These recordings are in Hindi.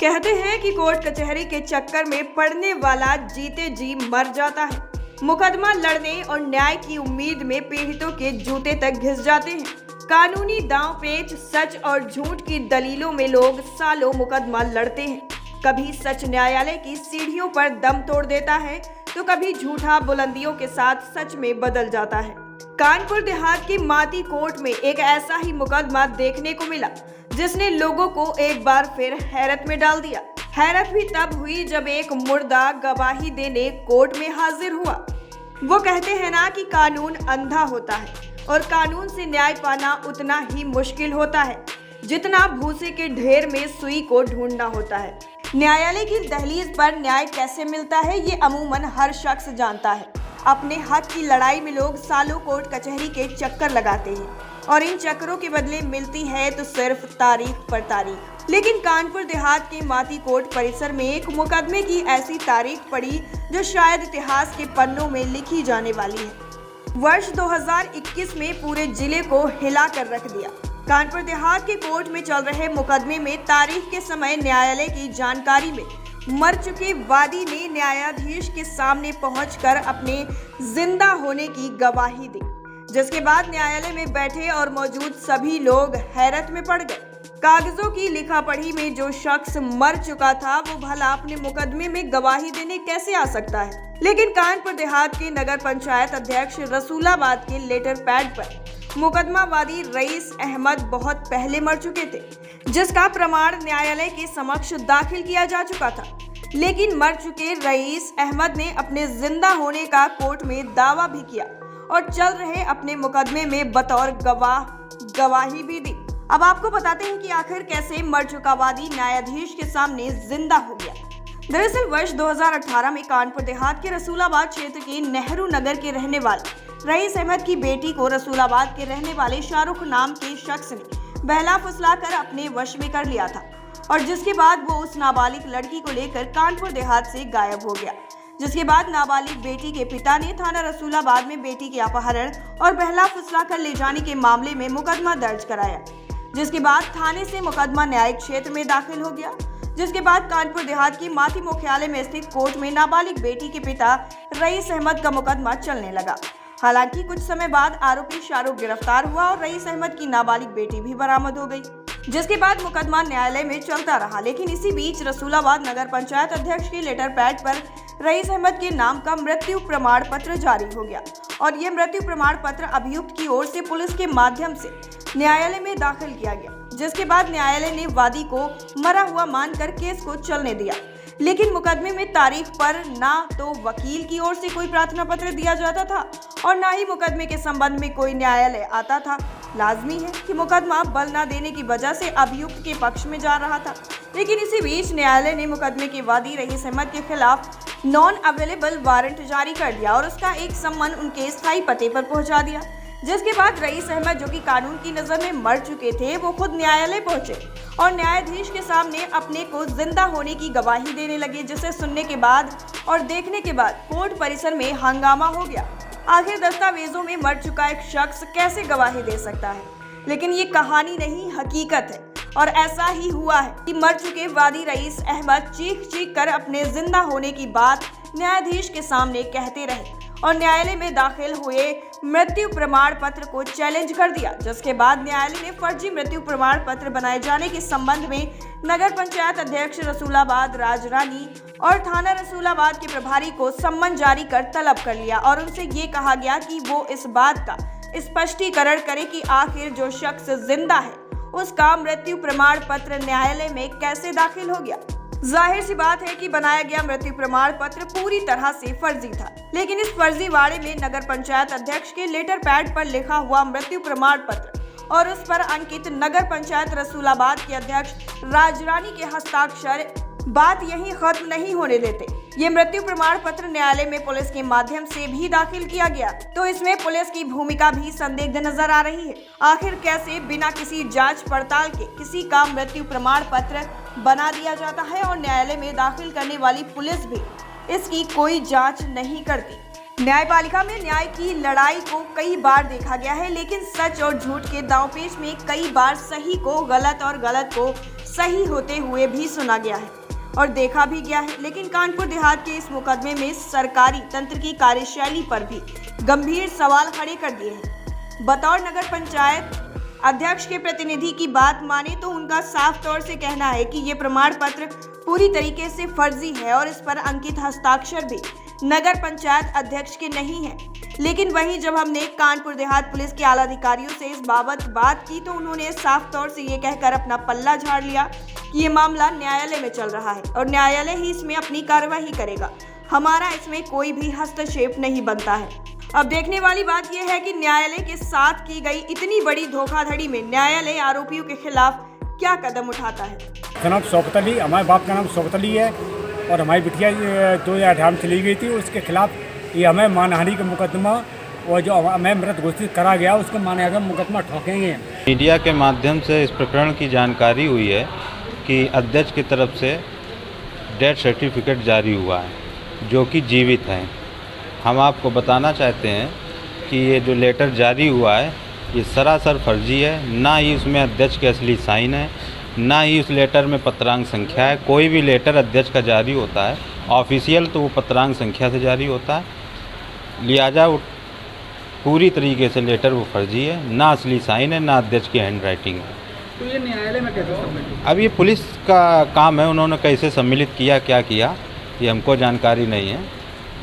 कहते हैं कि कोर्ट कचहरी के चक्कर में पड़ने वाला जीते जी मर जाता है। मुकदमा लड़ने और न्याय की उम्मीद में पीड़ितों के जूते तक घिस जाते हैं। कानूनी दांव पेच, सच और झूठ की दलीलों में लोग सालों मुकदमा लड़ते हैं। कभी सच न्यायालय की सीढ़ियों पर दम तोड़ देता है तो कभी झूठा बुलंदियों के साथ सच में बदल जाता है। कानपुर देहात की माती कोर्ट में एक ऐसा ही मुकदमा देखने को मिला जिसने लोगों को एक बार फिर हैरत में डाल दिया। हैरत भी तब हुई जब एक मुर्दा गवाही देने कोर्ट में हाजिर हुआ। वो कहते हैं ना कि कानून अंधा होता है और कानून से न्याय पाना उतना ही मुश्किल होता है जितना भूसे के ढेर में सुई को ढूंढना होता है। न्यायालय की दहलीज पर न्याय कैसे मिलता है ये अमूमन हर शख्स जानता है। अपने हक की लड़ाई में लोग सालों कोर्ट कचहरी के चक्कर लगाते हैं और इन चक्करों के बदले मिलती है तो सिर्फ तारीख पर तारीख। लेकिन कानपुर देहात के माती कोर्ट परिसर में एक मुकदमे की ऐसी तारीख पड़ी जो शायद इतिहास के पन्नों में लिखी जाने वाली है। वर्ष 2021 में पूरे जिले को हिला कर रख दिया। कानपुर देहात के कोर्ट में चल रहे मुकदमे में तारीख के समय न्यायालय की जानकारी में मर चुके वादी ने न्यायाधीश के सामने पहुंचकर अपने जिंदा होने की गवाही दी, जिसके बाद न्यायालय में बैठे और मौजूद सभी लोग हैरत में पड़ गए। कागजों की लिखा पढ़ी में जो शख्स मर चुका था वो भला अपने मुकदमे में गवाही देने कैसे आ सकता है। लेकिन कानपुर देहात के नगर पंचायत अध्यक्ष रसूलाबाद के लेटर पैड पर मुकदमावादी रईस अहमद बहुत पहले मर चुके थे, जिसका प्रमाण न्यायालय के समक्ष दाखिल किया जा चुका था। लेकिन मर चुके रईस अहमद ने अपने जिंदा होने का कोर्ट में दावा भी किया और चल रहे अपने मुकदमे में बतौर गवाह गवाही भी दी। अब आपको बताते हैं कि आखिर कैसे मर चुका वादी न्यायाधीश के सामने जिंदा हो गया। दरअसल वर्ष 2018 में कानपुर देहात के रसूलाबाद क्षेत्र के नेहरू नगर के रहने वाले रईस अहमद की बेटी को रसूलाबाद के रहने वाले शाहरुख नाम के शख्स ने बहला फुसला कर अपने वश में कर लिया था और जिसके बाद वो उस नाबालिग लड़की को लेकर कानपुर देहात से गायब हो गया। जिसके बाद नाबालिग बेटी के पिता ने थाना रसूलाबाद में बेटी के अपहरण और बहला फुसला कर ले जाने के मामले में मुकदमा दर्ज कराया, जिसके बाद थाने से मुकदमा न्यायिक क्षेत्र में दाखिल हो गया। जिसके बाद कानपुर देहात की माती मुख्यालय में स्थित कोर्ट में नाबालिग बेटी के पिता रईस अहमद का मुकदमा चलने लगा। हालांकि कुछ समय बाद आरोपी शाहरुख गिरफ्तार हुआ और रईस अहमद की नाबालिग बेटी भी बरामद हो गई, जिसके बाद मुकदमा न्यायालय में चलता रहा। लेकिन इसी बीच रसूलाबाद नगर पंचायत अध्यक्ष के लेटर पैड पर रईस अहमद के नाम का मृत्यु प्रमाण पत्र जारी हो गया और ये मृत्यु प्रमाण पत्र अभियुक्त की ओर से पुलिस के माध्यम से न्यायालय में दाखिल किया गया, जिसके बाद न्यायालय ने वादी को मरा हुआ मानकर केस को चलने दिया। लेकिन मुकदमे में तारीख पर ना तो वकील की ओर से कोई प्रार्थना पत्र दिया जाता था और ना ही मुकदमे के संबंध में कोई न्यायालय आता था। लाजमी है कि मुकदमा बल न देने की वजह से अभियुक्त के पक्ष में जा रहा था। लेकिन इसी बीच न्यायालय ने मुकदमे के वादी रईस अहमद के खिलाफ नॉन अवेलेबल वारंट जारी कर दिया और उसका एक सम्मन उनके स्थायी पते पर पहुंचा दिया। जिसके बाद रईस अहमद, जो कि कानून की नजर में मर चुके थे, वो खुद न्यायालय पहुंचे और न्यायाधीश के सामने अपने को जिंदा होने की गवाही देने लगे, जिसे सुनने के बाद और देखने के बाद कोर्ट परिसर में हंगामा हो गया। आखिर दस्तावेजों में मर चुका एक शख्स कैसे गवाही दे सकता है? लेकिन ये कहानी नहीं, हकीकत है और ऐसा ही हुआ है कि मर चुके वादी रईस अहमद चीख चीख कर अपने जिंदा होने की बात न्यायाधीश के सामने कहते रहे और न्यायालय में दाखिल हुए मृत्यु प्रमाण पत्र को चैलेंज कर दिया। जिसके बाद न्यायालय ने फर्जी मृत्यु प्रमाण पत्र बनाए जाने के संबंध में नगर पंचायत अध्यक्ष रसूलाबाद राजरानी और थाना रसूलाबाद के प्रभारी को सम्मन जारी कर तलब कर लिया और उनसे ये कहा गया कि वो इस बात का स्पष्टीकरण करे कि आखिर जो शख्स जिंदा है उसका मृत्यु प्रमाण पत्र न्यायालय में कैसे दाखिल हो गया। जाहिर सी बात है कि बनाया गया मृत्यु प्रमाण पत्र पूरी तरह से फर्जी था। लेकिन इस फर्जीवाड़े में नगर पंचायत अध्यक्ष के लेटर पैड पर लिखा हुआ मृत्यु प्रमाण पत्र और उस पर अंकित नगर पंचायत रसूलाबाद के अध्यक्ष राजरानी के हस्ताक्षर बात यहीं खत्म नहीं होने देते। ये मृत्यु प्रमाण पत्र न्यायालय में पुलिस के माध्यम से भी दाखिल किया गया, तो इसमें पुलिस की भूमिका भी संदिग्ध नजर आ रही है। आखिर कैसे बिना किसी जांच पड़ताल के किसी का मृत्यु प्रमाण पत्र बना दिया जाता है और न्यायालय में दाखिल करने वाली पुलिस भी इसकी कोई जांच नहीं करती। न्यायपालिका में न्याय की लड़ाई को कई बार देखा गया है, लेकिन सच और झूठ के दांवपेच में कई बार सही को गलत और गलत को सही होते हुए भी सुना गया है और देखा भी गया है। लेकिन कानपुर देहात के इस मुकदमे में सरकारी तंत्र की कार्यशैली पर भी गंभीर सवाल खड़े कर दिए हैं। बतौर नगर पंचायत अध्यक्ष के प्रतिनिधि की बात माने तो उनका साफ तौर से कहना है कि ये प्रमाण पत्र पूरी तरीके से फर्जी है और इस पर अंकित हस्ताक्षर भी नगर पंचायत अध्यक्ष के नहीं है। लेकिन वहीं जब हमने कानपुर देहात पुलिस के आला अधिकारियों से इस बाबत बात की तो उन्होंने साफ तौर से ये कहकर अपना पल्ला झाड़ लिया कि ये मामला न्यायालय में चल रहा है और न्यायालय ही इसमें अपनी कार्रवाई करेगा, हमारा इसमें कोई भी हस्तक्षेप नहीं बनता है। अब देखने वाली बात यह है कि न्यायालय के साथ की गई इतनी बड़ी धोखाधड़ी में न्यायालय आरोपियों के खिलाफ क्या कदम उठाता है। का नाम शौकत अली, हमारे बाप का नाम शौकत अली है और हमारी बिटिया 2018 में चली गई थी। उसके खिलाफ ये हमें मानहानि का मुकदमा और जो हमें मृत घोषित करा गया उसके मानहानि का मुकदमा ठोकेंगे। मीडिया के माध्यम से इस प्रकरण की जानकारी हुई है कि अध्यक्ष की तरफ से डेथ सर्टिफिकेट जारी हुआ है जो कि जीवित हैं। हम आपको बताना चाहते हैं कि ये जो लेटर जारी हुआ है ये सरासर फर्जी है। ना ही उसमें अध्यक्ष के असली साइन है, ना ही उस लेटर में पत्रांक संख्या है। कोई भी लेटर अध्यक्ष का जारी होता है ऑफिशियल तो वो पत्रांक संख्या से जारी होता है, लिहाजा वो पूरी तरीके से लेटर वो फर्जी है। ना असली साइन है, ना अध्यक्ष की हैंड राइटिंग है। तो ये न्यायालय में कैसे सम्मिलित? अब ये पुलिस का काम है, उन्होंने कैसे सम्मिलित किया, क्या किया, ये हमको जानकारी नहीं है।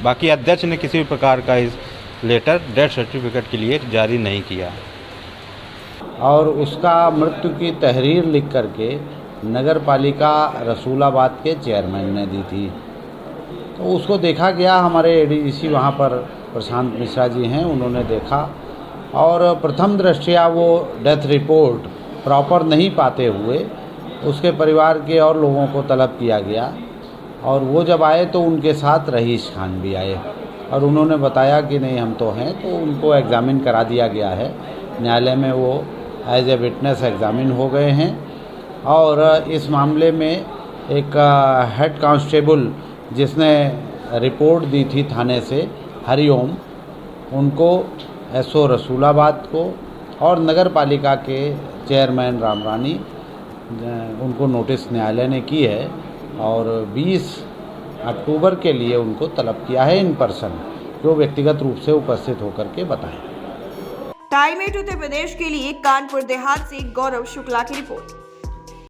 बाकी अध्यक्ष ने किसी भी प्रकार का इस लेटर डेथ सर्टिफिकेट के लिए जारी नहीं किया और उसका मृत्यु की तहरीर लिख करके नगर पालिका रसूलाबाद के चेयरमैन ने दी थी। तो उसको देखा गया, हमारे एडीजीसी वहाँ पर प्रशांत मिश्रा जी हैं, उन्होंने देखा और प्रथम दृष्टया वो डेथ रिपोर्ट प्रॉपर नहीं पाते हुए उसके परिवार के और लोगों को तलब किया गया और वो जब आए तो उनके साथ रईस खान भी आए और उन्होंने बताया कि नहीं हम तो हैं, तो उनको एग्ज़ामिन करा दिया गया है। न्यायालय में वो एज ए विटनेस एग्ज़ामिन हो गए हैं और इस मामले में एक हेड कांस्टेबल जिसने रिपोर्ट दी थी थाने से, हरिओम, उनको एसओ रसूलाबाद को और नगर पालिका के चेयरमैन रामरानी उनको नोटिस न्यायालय ने की है और 20 अक्टूबर के लिए उनको तलब किया है इन पर्सन, जो व्यक्तिगत रूप से उपस्थित होकर के बताएं। टाइम 8 उत्तर प्रदेश के लिए कानपुर देहात से गौरव शुक्ला की रिपोर्ट।